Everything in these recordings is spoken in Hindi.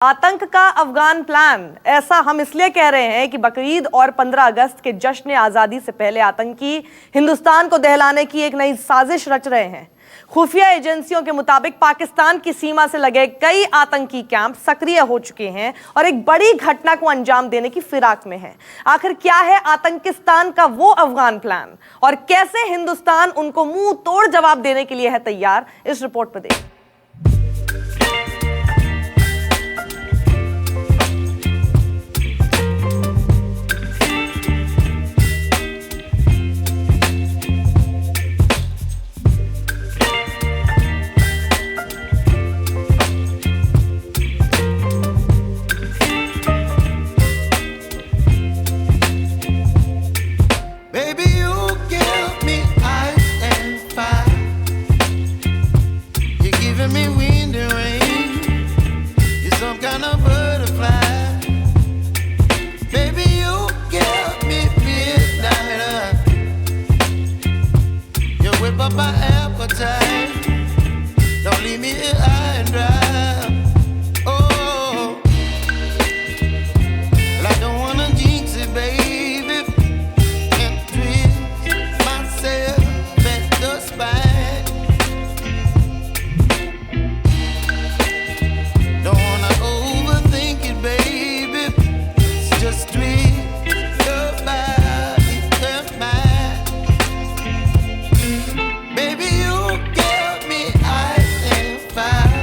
आतंक का अफगान प्लान, ऐसा हम इसलिए कह रहे हैं कि बकरीद और 15 अगस्त के जश्न आजादी से पहले आतंकी हिंदुस्तान को दहलाने की एक नई साजिश रच रहे हैं। खुफिया एजेंसियों के मुताबिक पाकिस्तान की सीमा से लगे कई आतंकी कैंप सक्रिय हो चुके हैं और एक बड़ी घटना को अंजाम देने की फिराक में है। आखिर क्या है आतंकिस्तान का वो अफगान प्लान और कैसे हिंदुस्तान उनको मुंह तोड़ जवाब देने के लिए है तैयार, इस रिपोर्ट पर देखिए।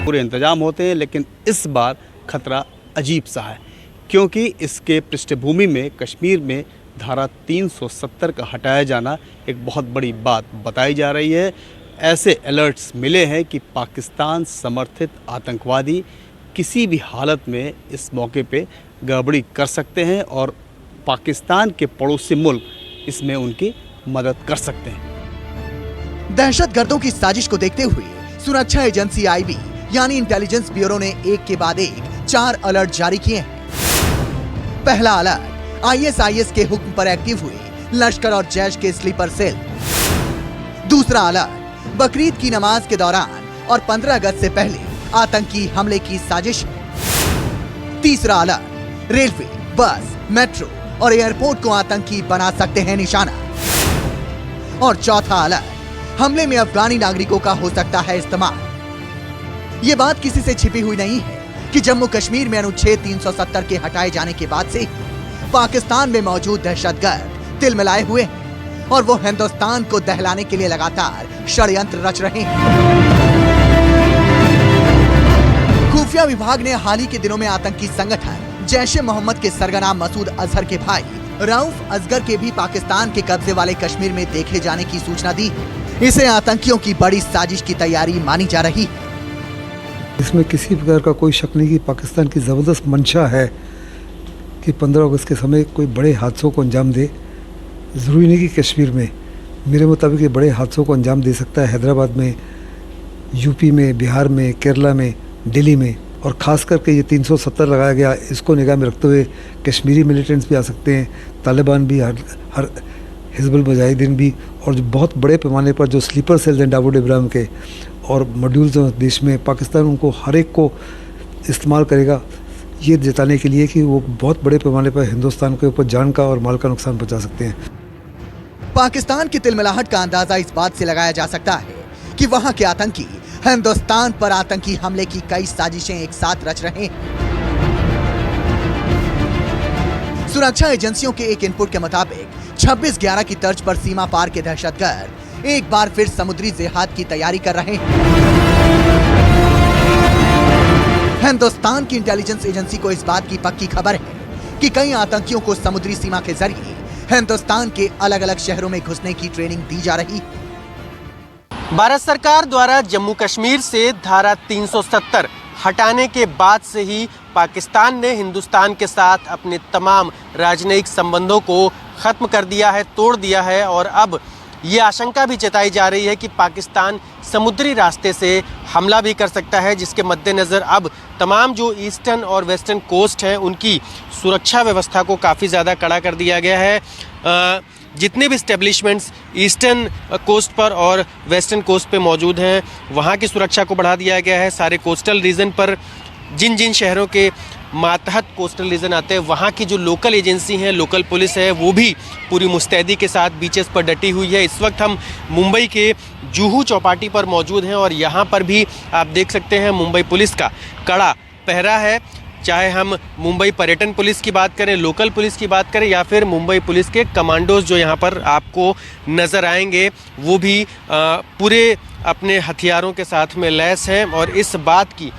पूरे इंतजाम होते हैं, लेकिन इस बार खतरा अजीब सा है क्योंकि इसके पृष्ठभूमि में कश्मीर में धारा 370 का हटाया जाना एक बहुत बड़ी बात बताई जा रही है। ऐसे अलर्ट्स मिले हैं कि पाकिस्तान समर्थित आतंकवादी किसी भी हालत में इस मौके पे गड़बड़ी कर सकते हैं और पाकिस्तान के पड़ोसी मुल्क इसमें उनकी मदद कर सकते हैं। दहशतगर्दों की साजिश को देखते हुए सुरक्षा एजेंसी आईबी यानी इंटेलिजेंस ब्यूरो ने एक के बाद एक 4 अलर्ट जारी किए हैं। पहला अलर्ट आईएसआईएस के हुक्म पर एक्टिव हुए लश्कर और जैश के स्लीपर सेल। दूसरा अलर्ट बकरीद की नमाज के दौरान और 15 अगस्त से पहले आतंकी हमले की साजिश। तीसरा अलर्ट रेलवे, बस, मेट्रो और एयरपोर्ट को आतंकी बना सकते हैं निशाना। और चौथा अलर्ट हमले में अफगानी नागरिकों का हो सकता है इस्तेमाल। ये बात किसी से छिपी हुई नहीं है कि जम्मू कश्मीर में अनुच्छेद 370 के हटाए जाने के बाद से पाकिस्तान में मौजूद दहशतगर्द तिल मिलाए हुए हैं और वो हिंदुस्तान को दहलाने के लिए लगातार षड्यंत्र रच रहे हैं। खुफिया विभाग ने हाल ही के दिनों में आतंकी संगठन जैश ए मोहम्मद के सरगना मसूद अजहर के भाई रऊफ असगर के भी पाकिस्तान के कब्जे वाले कश्मीर में देखे जाने की सूचना दी। इसे आतंकियों की बड़ी साजिश की तैयारी मानी जा रही है। इसमें किसी प्रकार का कोई शक नहीं कि पाकिस्तान की ज़बरदस्त मंशा है कि 15 अगस्त के समय कोई बड़े हादसों को अंजाम दे। ज़रूरी नहीं कि कश्मीर में, मेरे मुताबिक ये बड़े हादसों को अंजाम दे सकता है हैदराबाद में, यूपी में, बिहार में, केरला में, दिल्ली में। और ख़ास करके ये 370 लगाया गया, इसको निगाह में रखते हुए कश्मीरी मिलिटेंट्स भी आ सकते हैं, तालिबान भी, हर हिजबुल मुजाहिदीन भी, और जो बहुत बड़े पैमाने पर जो स्लीपर सेल्स हैं दाऊद इब्राहिम के और मॉड्यूल्स हैं देश में, पाकिस्तान उनको हर एक को इस्तेमाल करेगा ये जताने के लिए कि वो बहुत बड़े पैमाने पर हिंदुस्तान के ऊपर जान का और माल का नुकसान पहुंचा सकते हैं। पाकिस्तान की तिलमिलाहट का अंदाजा इस बात से लगाया जा सकता है कि वहां के आतंकी हिंदुस्तान पर आतंकी हमले की कई साजिशें एक साथ रच रहे हैं। सुरक्षा एजेंसियों के एक इनपुट के मुताबिक 26/11 की तर्ज पर सीमा पार के दहशतगर्द एक बार फिर समुद्री जिहाद की तैयारी कर रहे हैं। हिंदुस्तान की इंटेलिजेंस एजेंसी को इस बात की पक्की खबर है कि कई आतंकियों को समुद्री सीमा के जरिए हिंदुस्तान के अलग अलग शहरों में घुसने की ट्रेनिंग दी जा रही है। भारत सरकार द्वारा जम्मू कश्मीर से धारा 370 हटाने के बाद से ही पाकिस्तान ने हिंदुस्तान के साथ अपने तमाम राजनयिक संबंधों को खत्म कर दिया है, तोड़ दिया है और अब ये आशंका भी जताई जा रही है कि पाकिस्तान समुद्री रास्ते से हमला भी कर सकता है, जिसके मद्देनज़र अब तमाम जो ईस्टर्न और वेस्टर्न कोस्ट है उनकी सुरक्षा व्यवस्था को काफ़ी ज़्यादा कड़ा कर दिया गया है। जितने भी इस्टेब्लिशमेंट्स ईस्टर्न कोस्ट पर और वेस्टर्न कोस्ट पे मौजूद हैं वहाँ की सुरक्षा को बढ़ा दिया गया है। सारे कोस्टल रीजन पर जिन जिन शहरों के मातहत कोस्टल रीजन आते हैं वहाँ की जो लोकल एजेंसी हैं, लोकल पुलिस है, वो भी पूरी मुस्तैदी के साथ बीचेस पर डटी हुई है। इस वक्त हम मुंबई के जुहू चौपाटी पर मौजूद हैं और यहाँ पर भी आप देख सकते हैं मुंबई पुलिस का कड़ा पहरा है। चाहे हम मुंबई पर्यटन पुलिस की बात करें, लोकल पुलिस की बात करें या फिर मुंबई पुलिस के कमांडोज जो यहाँ पर आपको नज़र आएंगे, वो भी पूरे अपने हथियारों के साथ में लैस हैं और इस बात की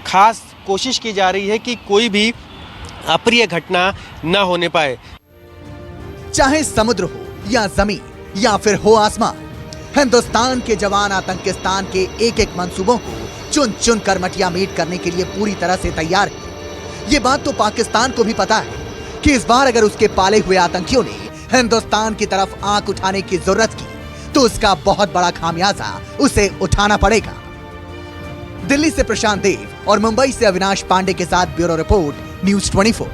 खास कोशिश की जा रही है कि कोई भी अप्रिय घटना न होने पाए। चाहे समुद्र हो या जमीन या फिर हो आसमान, हिंदुस्तान के जवान आतंकिस्तान के एक एक मंसूबों को चुन चुन कर मटिया मीट करने के लिए पूरी तरह से तैयार है। ये बात तो पाकिस्तान को भी पता है कि इस बार अगर उसके पाले हुए आतंकियों ने हिंदुस्तान की तरफ आंख उठाने की जरूरत की तो उसका बहुत बड़ा खामियाजा उसे उठाना पड़ेगा। दिल्ली से प्रशांत देव और मुंबई से अविनाश पांडे के साथ ब्यूरो रिपोर्ट, न्यूज़ 24।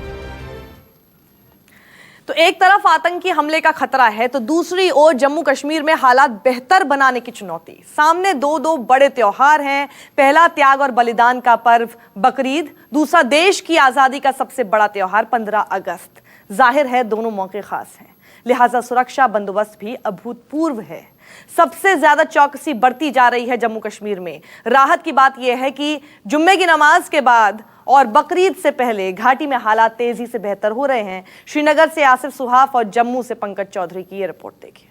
तो एक तरफ आतंकी हमले का खतरा है तो दूसरी ओर जम्मू कश्मीर में हालात बेहतर बनाने की चुनौती। सामने दो बड़े त्योहार हैं। पहला त्याग और बलिदान का पर्व बकरीद, दूसरा देश की आजादी का सबसे बड़ा त्योहार 15 अगस्त। जाहिर है दोनों मौके खास हैं, लिहाजा सुरक्षा बंदोबस्त भी अभूतपूर्व है। सबसे ज्यादा चौकसी बढ़ती जा रही है जम्मू कश्मीर में। राहत की बात यह है कि जुम्मे की नमाज के बाद और बकरीद से पहले घाटी में हालात तेजी से बेहतर हो रहे हैं। श्रीनगर से आसिफ सुहाफ और जम्मू से पंकज चौधरी की यह रिपोर्ट देखिए।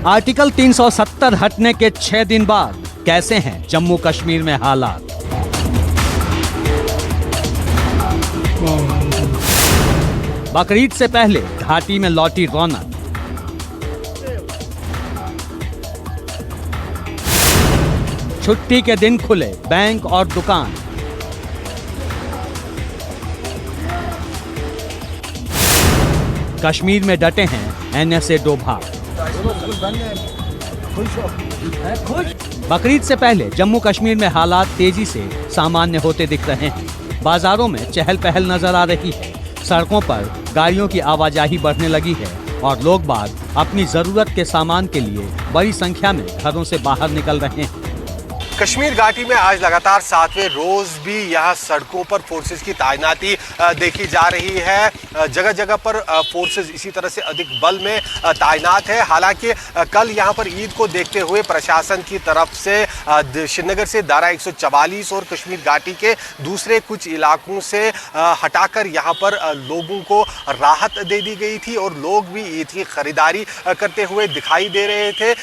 आर्टिकल 370 हटने के 6 दिन बाद कैसे हैं जम्मू कश्मीर में हालात? बकरीद से पहले घाटी में लौटी रौनक। छुट्टी के दिन खुले बैंक और दुकान। कश्मीर में डटे हैं एनएसए डोभाल। बकरीद से पहले जम्मू कश्मीर में हालात तेजी से सामान्य होते दिख रहे हैं। बाजारों में चहल पहल नजर आ रही है। सड़कों पर गाड़ियों की आवाजाही बढ़ने लगी है और लोग बाग अपनी जरूरत के सामान के लिए बड़ी संख्या में घरों से बाहर निकल रहे हैं। कश्मीर घाटी में आज लगातार 7वें रोज भी यहाँ सड़कों पर फोर्सेस की तैनाती देखी जा रही है। जगह जगह पर फोर्सेस इसी तरह से अधिक बल में तैनात है। हालांकि कल यहाँ पर ईद को देखते हुए प्रशासन की तरफ से श्रीनगर से धारा 144 और कश्मीर घाटी के दूसरे कुछ इलाकों से हटाकर यहाँ पर लोगों को राहत दे दी गई थी और लोग भी ईद की खरीदारी करते हुए दिखाई दे रहे थे।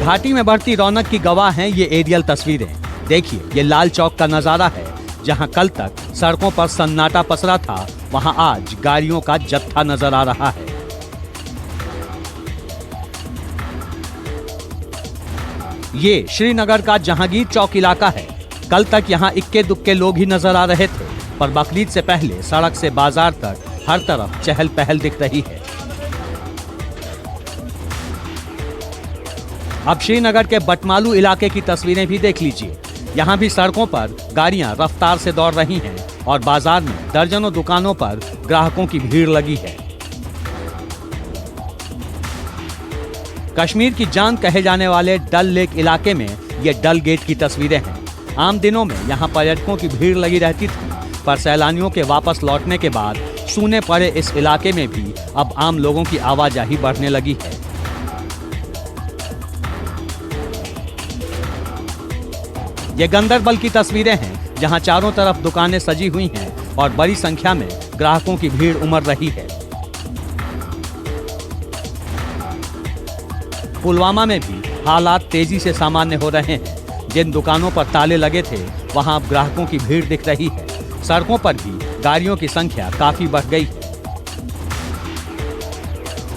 घाटी में बढ़ती रौनक की गवाह हैं ये एरियल तस्वीरें। देखिए, ये लाल चौक का नजारा है, जहां कल तक सड़कों पर सन्नाटा पसरा था, वहां आज गाड़ियों का जत्था नजर आ रहा है। ये श्रीनगर का जहांगीर चौक इलाका है। कल तक यहाँ इक्के दुक्के लोग ही नजर आ रहे थे, पर बकरीद से पहले सड़क से बाजार तक हर तरफ चहल पहल दिख रही है। अब श्रीनगर के बटमालू इलाके की तस्वीरें भी देख लीजिए। यहाँ भी सड़कों पर गाड़ियां रफ्तार से दौड़ रही हैं और बाजार में दर्जनों दुकानों पर ग्राहकों की भीड़ लगी है। कश्मीर की जान कहे जाने वाले डल लेक इलाके में ये डल गेट की तस्वीरें हैं। आम दिनों में यहाँ पर्यटकों की भीड़ लगी रहती थी, पर सैलानियों के वापस लौटने के बाद सूने पड़े इस इलाके में भी अब आम लोगों की आवाजाही बढ़ने लगी है। ये गंदरबल की तस्वीरें हैं, जहां चारों तरफ दुकानें सजी हुई हैं और बड़ी संख्या में ग्राहकों की भीड़ उमड़ रही है। पुलवामा में भी हालात तेजी से सामान्य हो रहे हैं। जिन दुकानों पर ताले लगे थे, वहां अब ग्राहकों की भीड़ दिख रही है। सड़कों पर भी गाड़ियों की संख्या काफी बढ़ गई है।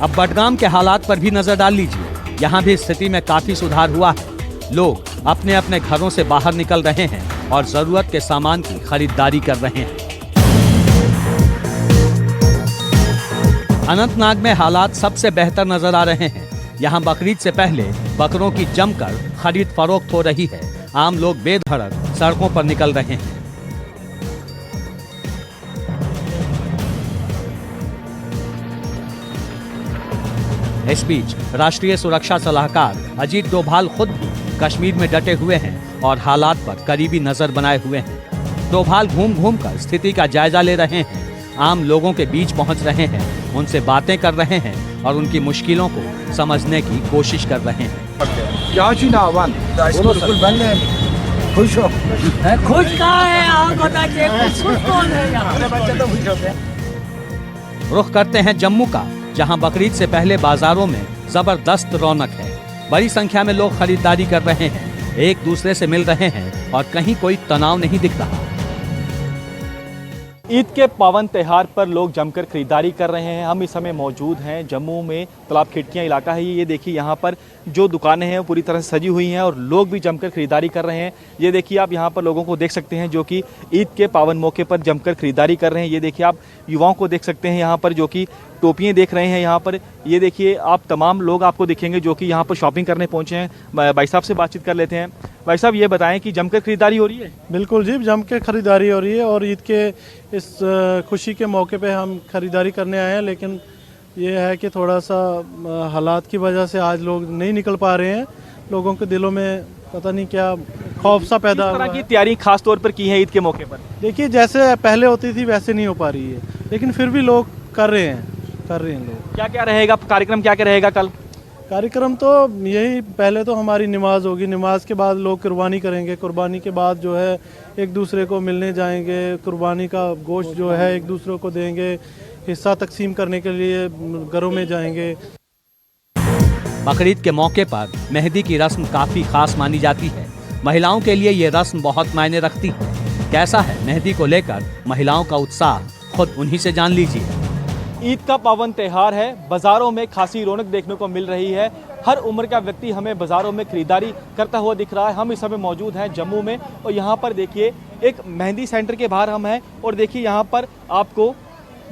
अब बडगाम के हालात पर भी नजर डाल लीजिए। यहाँ भी स्थिति में काफी सुधार हुआ है। लोग अपने अपने घरों से बाहर निकल रहे हैं और जरूरत के सामान की खरीदारी कर रहे हैं। अनंतनाग में हालात सबसे बेहतर नजर आ रहे हैं। यहाँ बकरीद से पहले बकरों की जमकर खरीद फरोख्त हो रही है। आम लोग बेधड़क सड़कों पर निकल रहे हैं। इस बीच राष्ट्रीय सुरक्षा सलाहकार अजीत डोभाल खुद भी कश्मीर में डटे हुए हैं और हालात पर करीबी नजर बनाए हुए हैं। डोभाल घूम घूम कर स्थिति का जायजा ले रहे हैं, आम लोगों के बीच पहुंच रहे हैं, उनसे बातें कर रहे हैं और उनकी मुश्किलों को समझने की कोशिश कर रहे हैं। खुश हो? खुश कहाँ है? आप बताइए, खुश कौन है यहाँ? रुख करते हैं जम्मू का, जहां बकरीद से पहले बाजारों में जबरदस्त रौनक है। बड़ी संख्या में लोग खरीदारी कर रहे हैं, एक दूसरे से मिल रहे हैं और कहीं कोई तनाव नहीं दिख रहा। ईद के पावन त्यौहार पर लोग जमकर खरीदारी कर रहे हैं। हम इस समय मौजूद हैं जम्मू में, तालाब खिड़कियाँ इलाका है ये देखिए, यहाँ पर जो दुकानें हैं वो पूरी तरह से सजी हुई हैं और लोग भी जमकर खरीदारी कर रहे हैं। ये देखिए आप यहाँ पर लोगों को देख सकते हैं जो कि ईद के पावन मौके पर जमकर खरीदारी कर रहे हैं। ये देखिए आप युवाओं को देख सकते हैं यहाँ पर जो कि टोपियाँ देख रहे हैं यहाँ पर। ये देखिए आप तमाम लोग आपको दिखेंगे जो कि यहाँ पर शॉपिंग करने पहुँचे हैं। भाई साहब से बातचीत कर लेते हैं। भाई साहब ये बताएं कि जमकर खरीदारी हो रही है? बिल्कुल जी, जम के खरीदारी हो रही है और ईद के इस खुशी के मौके पे हम खरीदारी करने आए हैं, लेकिन ये है कि थोड़ा सा हालात की वजह से आज लोग नहीं निकल पा रहे हैं। लोगों के दिलों में पता नहीं क्या खौफ सा पैदा हुआ है। किस तरह की तैयारी खास तौर पर की है ईद के मौके पर? देखिए जैसे पहले होती थी वैसे नहीं हो पा रही है, लेकिन फिर भी लोग कर रहे हैं लोग। क्या क्या रहेगा कार्यक्रम, क्या क्या रहेगा कल? कार्यक्रम तो यही, पहले तो हमारी नमाज होगी, नमाज के बाद लोग कुर्बानी करेंगे, कुर्बानी के बाद जो है एक दूसरे को मिलने जाएंगे, कुर्बानी का गोश्त जो है एक दूसरे को देंगे, हिस्सा तकसीम करने के लिए घरों में जाएंगे। बकरीद के मौके पर मेहंदी की रस्म काफी खास मानी जाती है। महिलाओं के लिए ये रस्म बहुत मायने रखती है। कैसा है मेहंदी को लेकर महिलाओं का उत्साह, खुद उन्हीं से जान लीजिए। ईद का पावन त्यौहार है, बाज़ारों में खासी रौनक देखने को मिल रही है। हर उम्र का व्यक्ति हमें बाज़ारों में खरीदारी करता हुआ दिख रहा है। हम इस समय मौजूद हैं जम्मू में और यहाँ पर देखिए एक मेहंदी सेंटर के बाहर हम हैं और देखिए यहाँ पर आपको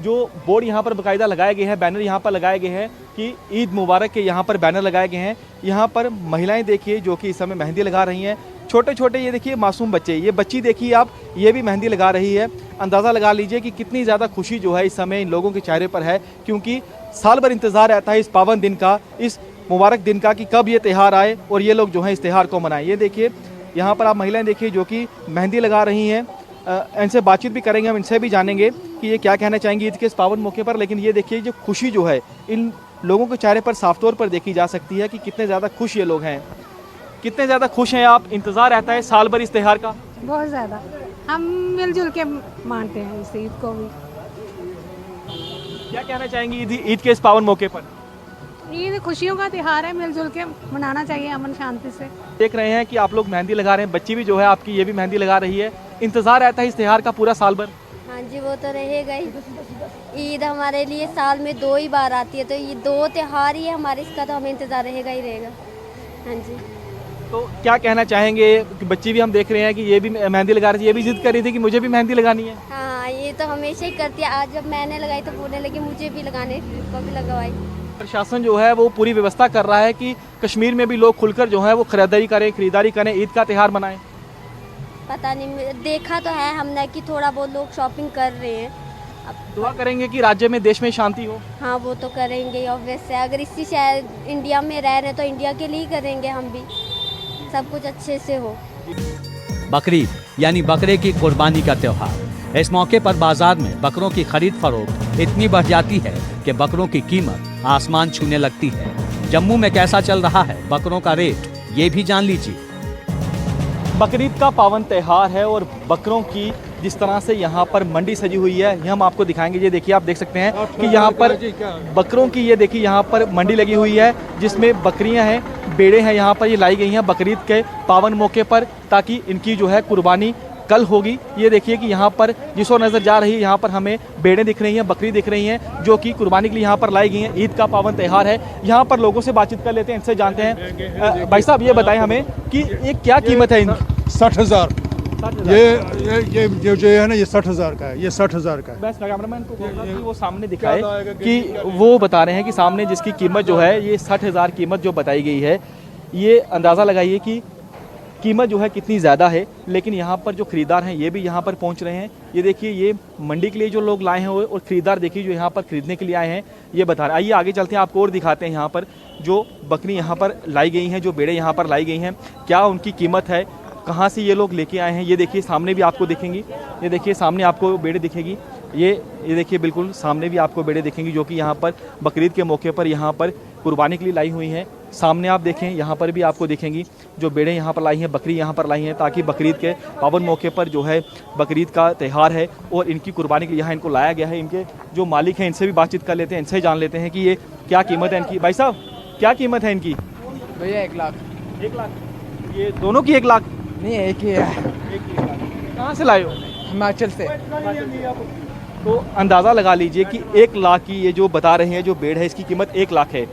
जो बोर्ड यहाँ पर बाकायदा लगाए गए हैं, बैनर यहाँ पर लगाए गए हैं कि ईद मुबारक के यहाँ पर बैनर लगाए गए हैं। यहाँ पर महिलाएं देखिए जो कि इस समय मेहंदी लगा रही हैं। छोटे छोटे ये देखिए मासूम बच्चे, ये बच्ची देखिए आप, ये भी मेहंदी लगा रही है। अंदाज़ा लगा लीजिए कि कितनी ज़्यादा खुशी जो है इस समय इन लोगों के चेहरे पर है, क्योंकि साल भर इंतज़ार रहता है इस पावन दिन का, इस मुबारक दिन का कि कब ये त्यौहार आए और ये लोग जो है इस त्यौहार को मनाएं। ये देखिए यहाँ पर आप महिलाएं देखिए जो कि मेहंदी लगा रही हैं। इनसे बातचीत भी करेंगे, हम इनसे भी जानेंगे कि ये क्या कहना चाहेंगे ईद के इस पावन मौके पर। लेकिन ये देखिए जो खुशी जो है इन लोगों के चेहरे पर साफ तौर पर देखी जा सकती है कि कितने ज़्यादा खुश ये लोग हैं। कितने ज़्यादा खुश हैं आप? इंतज़ार रहता है साल भर इस त्यौहार का? बहुत ज़्यादा। हम मिलजुल के मानते हैं इस ईद को भी। क्या कहना चाहेंगी ईद के इस पावन मौके पर? ईद खुशियों का त्यौहार है, मिलजुल के मनाना चाहिए अमन शांति से। देख रहे हैं कि आप लोग मेहंदी लगा रहे हैं, बच्ची भी जो है आपकी ये भी मेहंदी लगा रही है। इंतज़ार रहता है इस त्यौहार का पूरा साल भर? हाँ जी, वो तो रहेगा ही। ईद हमारे लिए साल में 2 ही बार आती है, तो ये 2 त्यौहार ही है हमारे, इसका तो हमें इंतज़ार रहेगा ही रहेगा। हाँ जी। तो क्या कहना चाहेंगे कि बच्ची भी हम देख रहे हैं कि ये भी मेहंदी लगा रही है, ये भी जिद कर रही थी कि मुझे भी मेहंदी लगानी है? हाँ, ये तो हमेशा ही करती है। आज जब मैंने लगाई तो बोलने लगी मुझे भी लगाने, को भी लगवाई। प्रशासन जो है वो पूरी व्यवस्था कर रहा है कि कश्मीर में भी लोग खुलकर जो है वो खरीदारी करें, ईद का त्यौहार मनाएं। पता नहीं, देखा तो है हमने कि थोड़ा बहुत लोग शॉपिंग कर रहे हैं। अब दुआ करेंगे कि राज्य में, देश में शांति हो। हाँ, वो तो करेंगे ऑब्वियस है। अगर इसी शहर इंडिया में रह रहे हैं तो इंडिया के लिए ही करेंगे हम भी, सब कुछ अच्छे से हो। बकरीद यानी बकरे की कुर्बानी का त्यौहार। इस मौके पर बाजार में बकरों की खरीद फरोख्त इतनी बढ़ जाती है कि बकरों की कीमत आसमान छूने लगती है। जम्मू में कैसा चल रहा है बकरों का रेट, ये भी जान लीजिए। बकरीद का पावन त्यौहार है और बकरों की जिस तरह से यहाँ पर मंडी सजी हुई है ये हम आपको दिखाएंगे। ये देखिए आप देख सकते हैं कि यहाँ पर बकरों की, ये देखिए यहाँ पर मंडी लगी हुई है जिसमें बकरियाँ हैं, बेड़े हैं, यहाँ पर ये लाई गई हैं बकरीद के पावन मौके पर, ताकि इनकी जो है कुर्बानी कल होगी। ये देखिए कि यहाँ पर जिस ओर नज़र जा रही है यहाँ पर हमें बेड़े दिख रही हैं, बकरी दिख रही हैं जो कि कुर्बानी के लिए यहाँ पर लाई गई हैं। ईद का पावन त्यौहार है। यहाँ पर लोगों से बातचीत कर लेते हैं, इनसे जानते हैं। भाई साहब ये बताएं हमें कि ये क्या कीमत है इनकी? 60,000। ये जो है ना, ये 60,000 का है, ये 60,000 का है। मैं कैमरामैन को कहूँगा कि वो सामने दिखाए कि वो बता रहे हैं कि सामने जिसकी कीमत जो है ये 60,000 कीमत जो बताई गई है, ये अंदाज़ा लगाइए कि कीमत जो है कितनी ज़्यादा है, लेकिन यहाँ पर जो ख़रीदार हैं ये भी यहाँ पर पहुँच रहे हैं। ये देखिए, ये मंडी के लिए जो लोग लाए हैं और ख़रीदार देखिए जो यहाँ पर ख़रीदने के लिए आए हैं, ये बता रहे हैं। आइए आगे चलते हैं, आपको और दिखाते हैं यहाँ पर जो बकरी यहाँ पर लाई गई हैं, जो बेड़े यहाँ पर लाई गई हैं, क्या उनकी कीमत है, कहाँ से ये लोग लेके आए हैं। ये देखिए सामने भी आपको दिखेंगी, ये देखिए सामने आपको बेड़े दिखेगी, ये देखिए बिल्कुल सामने भी आपको बेड़े दिखेंगी जो कि यहाँ पर बकरीद के मौके पर यहाँ पर कुर्बानी के लिए लाई हुई हैं। सामने आप देखें, यहाँ पर भी आपको दिखेंगी जो बेड़े यहाँ पर लाई हैं, बकरी यहाँ पर लाई हैं, ताकि बकरीद के पावन मौके पर जो है बकरीद का त्यौहार है और इनकी कुर्बानी के लिए यहाँ इनको लाया गया है। इनके जो मालिक हैं इनसे भी बातचीत कर लेते हैं, इनसे जान लेते हैं कि ये क्या कीमत है इनकी। भाई साहब, क्या कीमत है इनकी? भैया 1 लाख। 1 लाख? ये दोनों की 1 लाख? नहीं, एक ही है। कहाँ से लाए हो? हिमाचल से। तो अंदाज़ा लगा लीजिए कि 1 लाख की ये जो बता रहे हैं जो बेड़ है, इसकी कीमत 1 लाख है।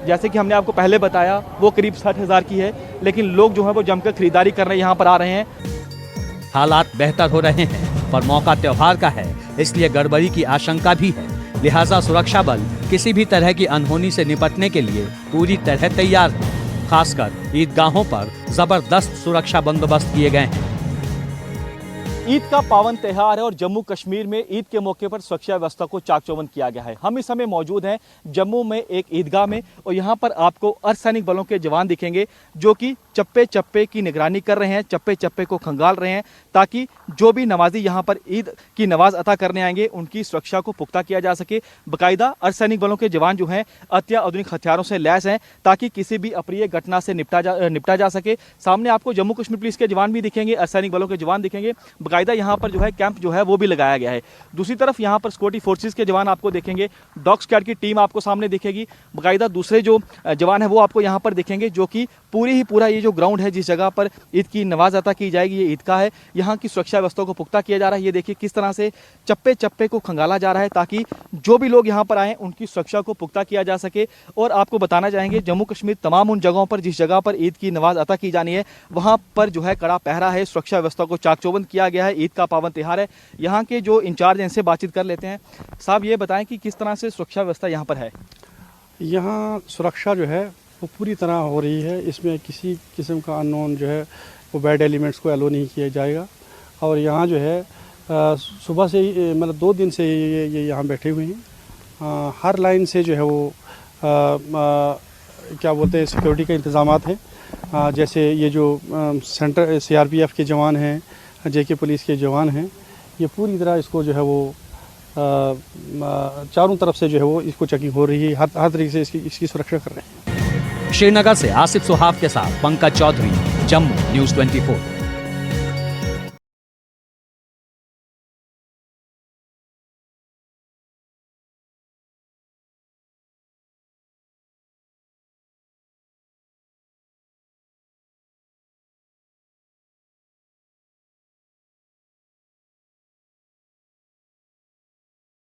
जैसे कि हमने आपको पहले बताया वो करीब 60,000 की है, लेकिन लोग जो है वो जमकर खरीदारी करने यहाँ पर आ रहे हैं। हालात बेहतर हो रहे हैं पर मौका त्योहार का है, इसलिए गड़बड़ी की आशंका भी है। लिहाजा सुरक्षा बल किसी भी तरह की अनहोनी से निपटने के लिए पूरी तरह तैयार है। खासकर ईदगाहों पर जबरदस्त सुरक्षा बंदोबस्त किए गए हैं। ईद का पावन त्यौहार है और जम्मू कश्मीर में ईद के मौके पर सुरक्षा व्यवस्था को चाक चौबंद किया गया है। हम इस समय मौजूद हैं जम्मू में एक ईदगाह में और यहाँ पर आपको अर्धसैनिक बलों के जवान दिखेंगे जो कि चप्पे चप्पे की निगरानी कर रहे हैं, चप्पे चप्पे को खंगाल रहे हैं, ताकि जो भी नमाजी यहाँ पर ईद की नमाज अता करने आएंगे उनकी सुरक्षा को पुख्ता किया जा सके। बाकायदा अर्धसैनिक बलों के जवान जो हैं अत्याधुनिक हथियारों से लैस हैं ताकि किसी भी अप्रिय घटना से निपटा जा सके। सामने आपको जम्मू कश्मीर पुलिस के जवान भी दिखेंगे, अर्धसैनिक बलों के जवान दिखेंगे। बाकायदा यहाँ पर जो है कैंप जो है वो भी लगाया गया है। दूसरी तरफ यहाँ पर सिक्योरिटी फोर्सेस के जवान आपको देखेंगे, डॉग स्क्वाड की टीम आपको सामने दिखेगी। बाकायदा दूसरे जो जवान है वो आपको यहाँ पर दिखेंगे जो कि पूरा ये जो ग्राउंड है जिस जगह पर ईद की नमाज अता की जाएगी, ये ईदगाह है, यहाँ की सुरक्षा व्यवस्था को पुख्ता किया जा रहा है। ये देखिए किस तरह से चप्पे चप्पे को खंगाला जा रहा है ताकि जो भी लोग यहाँ पर आए उनकी सुरक्षा को पुख्ता किया जा सके। और आपको बताना चाहेंगे जम्मू कश्मीर तमाम उन जगहों पर जिस जगह पर ईद की नमाज अता की जानी है वहाँ पर जो है कड़ा पहरा है, सुरक्षा व्यवस्था को चाक चौबंद किया गया है। ईद का पावन त्यौहार है। यहाँ के जो इंचार्ज हैं इनसे बातचीत कर लेते हैं। साहब ये बताएं कि किस तरह से सुरक्षा व्यवस्था यहाँ पर है? यहाँ सुरक्षा जो है वो पूरी तरह हो रही है। इसमें किसी किस्म का अननोन जो है वो बैड एलिमेंट्स को अलो नहीं किया जाएगा। और यहाँ जो है सुबह से ही मतलब 2 दिन से ये यहाँ बैठे हुए हैं। हर लाइन से जो है वो क्या बोलते हैं सिक्योरिटी के इंतज़ामात हैं। जैसे ये जो सेंटर CRPF के जवान हैं, JK पुलिस के जवान हैं, ये पूरी तरह इसको जो है वो चारों तरफ से जो है वो इसको चेकिंग हो रही है, हर तरीके से इसकी सुरक्षा कर रहे हैं। श्रीनगर से आसिफ सुहाब के साथ पंकज चौधरी, जम्मू न्यूज़ 24।